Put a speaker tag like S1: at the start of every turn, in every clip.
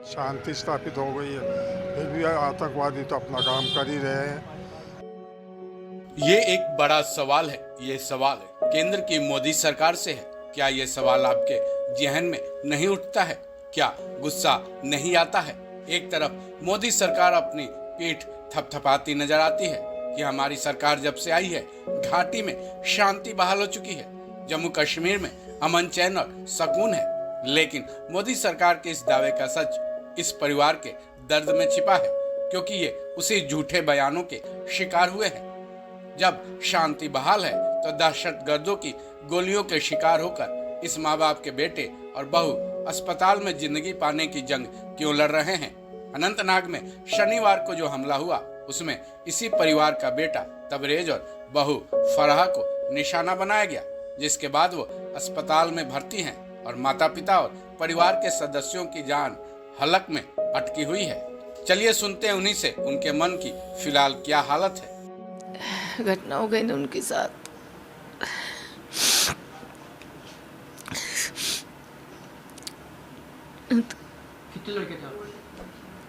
S1: शांति स्थापित हो गई है, फिर भी आतंकवादी तो अपना काम कर ही रहे हैं।
S2: ये एक बड़ा सवाल है। ये सवाल केंद्र की मोदी सरकार से है। क्या ये सवाल आपके जहन में नहीं उठता है? क्या गुस्सा नहीं आता है? एक तरफ मोदी सरकार अपनी पीठ थपथपाती नजर आती है कि हमारी सरकार जब से आई है घाटी में शांति बहाल हो चुकी है, जम्मू कश्मीर में अमन चैन और सुकून है। लेकिन मोदी सरकार के इस दावे का सच इस परिवार के दर्द में छिपा है, क्योंकि ये उसी झूठे बयानों के शिकार हुए हैं। जब शांति बहाल है तो दहशतगर्दों की गोलियों के शिकार होकर इस माँ बाप के बेटे और बहू अस्पताल में जिंदगी पाने की जंग क्यों लड़ रहे हैं? अनंतनाग में शनिवार को जो हमला हुआ उसमें इसी परिवार का बेटा तबरेज और बहू फराह को निशाना बनाया गया, जिसके बाद वो अस्पताल में भर्ती हैं और माता पिता और परिवार के सदस्यों की जान हलक में अटकी हुई है। चलिए सुनते हैं उन्हीं से उनके मन की फिलहाल क्या हालत है।
S3: घटना हो गई ना उनके साथ।
S4: कितने लड़के थे आप?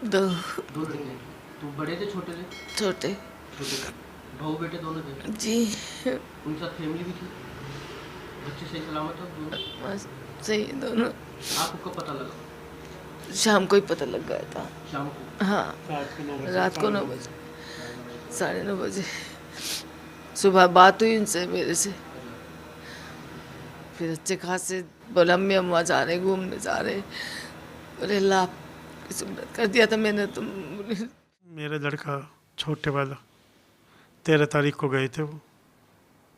S3: दो
S4: लड़के। तो बड़े थे छोटे थे?
S3: छोटे।
S4: बहू बेटे दोनों थे?
S3: जी।
S4: उनके साथ फैमिली भी थी? बच्चे सही सलामत हो दोनों?
S3: बस सही दोनों।
S4: आपको कब पता लगा?
S3: शाम को ही पता लग गया था।
S4: शाम को?
S3: हाँ, रात को 9 बजे, 9:30 बजे सुबह बात हुई उनसे मेरे से। फिर अच्छे खासे बोला अम्मा जा रहे घूमने जा रहे। बोले अल्लाह की सुन्नत कर दिया था मैंने तो।
S5: मेरा लड़का छोटे वाला 13 तारीख को गए थे, वो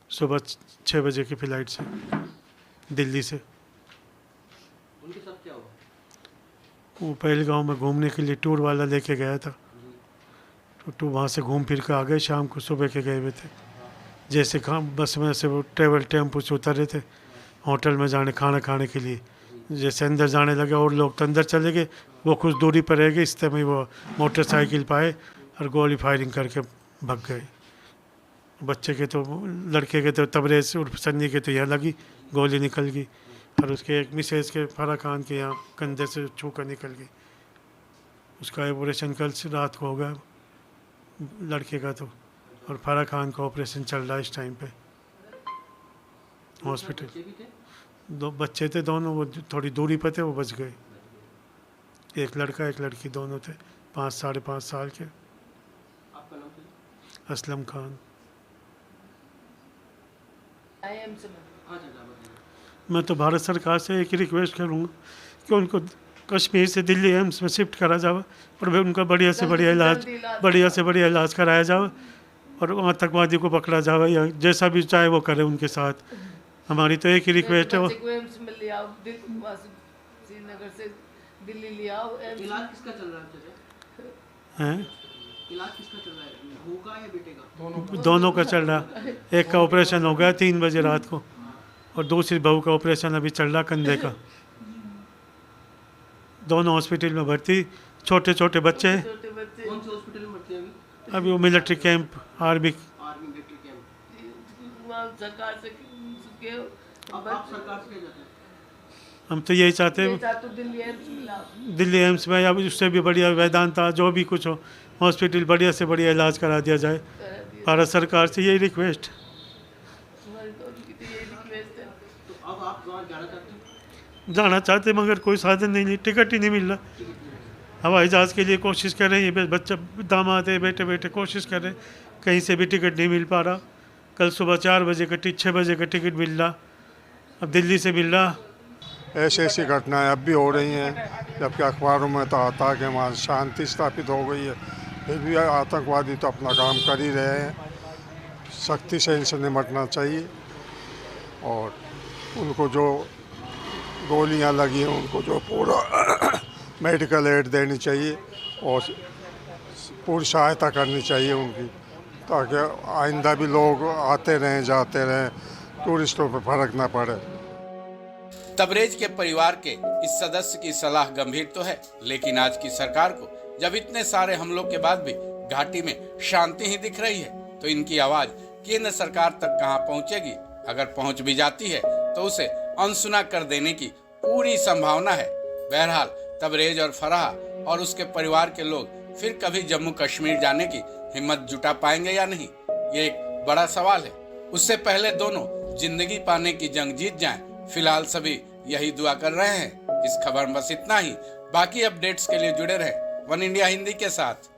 S5: सुबह 6 बजे की फ्लाइट से दिल्ली से।
S4: उनके साथ क्या हुआ?
S5: वो पहलगांव में घूमने के लिए टूर वाला लेके गया था, तो वहाँ से घूम फिर के आ गए। शाम को सुबह के गए हुए थे। जैसे बस में से वो ट्रेवल टेम्पो से उतरे थे होटल में जाने खाना खाने के लिए, जैसे अंदर जाने लगे और लोग तो अंदर चले गए, वो कुछ दूरी पर रह गए। इस समय वो मोटरसाइकिल पाए और गोली फायरिंग करके भाग गए। बच्चे के तो लड़के के तो तबरेज उर्फ सन्नी के तो यहाँ लगी, गोली निकल गई, और उसके एक मिसेज के फरा खान के यहाँ कंधे से छू कर निकल गई। उसका ऑपरेशन कल से रात को हो गया लड़के का तो, और फरा खान का ऑपरेशन चल रहा है इस टाइम पे हॉस्पिटल। दो बच्चे थे दोनों, वो थोड़ी दूरी पर थे, वो बच गए। एक लड़का एक लड़की दोनों थे, 5 साढ़े 5 साल के।
S4: आपका नाम क्या?
S5: असलम खान। मैं तो भारत सरकार से एक ही रिक्वेस्ट करूँगा कि उनको कश्मीर से दिल्ली एम्स में शिफ्ट करा जाए और वे उनका बढ़िया से बढ़िया इलाज कराया जाए और आतंकवादी को पकड़ा जाए, या जैसा भी चाहे वो करे उनके साथ। हमारी तो एक ही रिक्वेस्ट है। वो
S4: इलाज किसका चल रहा है? इलाज किसका चल रहा है? बहू का या बेटे का?
S5: दोनों का चल रहा। एक का ऑपरेशन हो गया 3 बजे रात को, और दूसरी बहू का ऑपरेशन अभी चल रहा कंधे का। दोनों हॉस्पिटल में भर्ती, छोटे छोटे बच्चे हैं।
S4: कौन से हॉस्पिटल में भर्ती है
S5: अभी वो military camp army
S4: military camp.
S3: सरकार से
S4: आप सरकार से क्या चाहते हैं?
S5: हम तो यही चाहते हैं दिल्ली एम्स में या उससे भी बढ़िया वेदांता जो भी कुछ हो हॉस्पिटल बढ़िया से बढ़िया इलाज करा दिया जाए। भारत सरकार से यही रिक्वेस्ट।
S4: तो अब आप वहाँ
S5: जाना चाहते मगर कोई साधन नहीं, टिकट ही नहीं मिल रहा। हवाई जहाज़ के लिए कोशिश कर रहे हैं, बच्चा दामाद है बेटे बेटे कोशिश कर रहे हैं, कहीं से भी टिकट नहीं मिल पा रहा। कल सुबह 4 बजे का 6 बजे का टिकट मिल रहा, अब दिल्ली से मिल रहा।
S1: ऐसी घटनाएं अब भी हो रही हैं, जबकि अखबारों में तो आता है कि वहाँ शांति स्थापित हो गई है, फिर भी आतंकवादी तो अपना काम कर ही रहे हैं। सख्ती से इनसे निपटना चाहिए और उनको जो गोलियां लगी हैं उनको जो पूरा मेडिकल एड देनी चाहिए और पूरी सहायता करनी चाहिए उनकी, ताकि आइंदा भी लोग आते रहें जाते रहें, टूरिस्टों पर फर्क ना पड़े।
S2: तबरेज के परिवार के इस सदस्य की सलाह गंभीर तो है, लेकिन आज की सरकार को जब इतने सारे हमलों के बाद भी घाटी में शांति ही दिख रही है, तो इनकी आवाज केंद्र सरकार तक कहां पहुंचेगी? अगर पहुंच भी जाती है तो उसे अनसुना कर देने की पूरी संभावना है। बहरहाल तबरेज और फराह और उसके परिवार के लोग फिर कभी जम्मू कश्मीर जाने की हिम्मत जुटा पाएंगे या नहीं, ये एक बड़ा सवाल है। उससे पहले दोनों जिंदगी पाने की जंग जीत जाएं। फिलहाल सभी यही दुआ कर रहे हैं। इस खबर में बस इतना ही। बाकी अपडेट्स के लिए जुड़े रहें वन इंडिया हिंदी के साथ।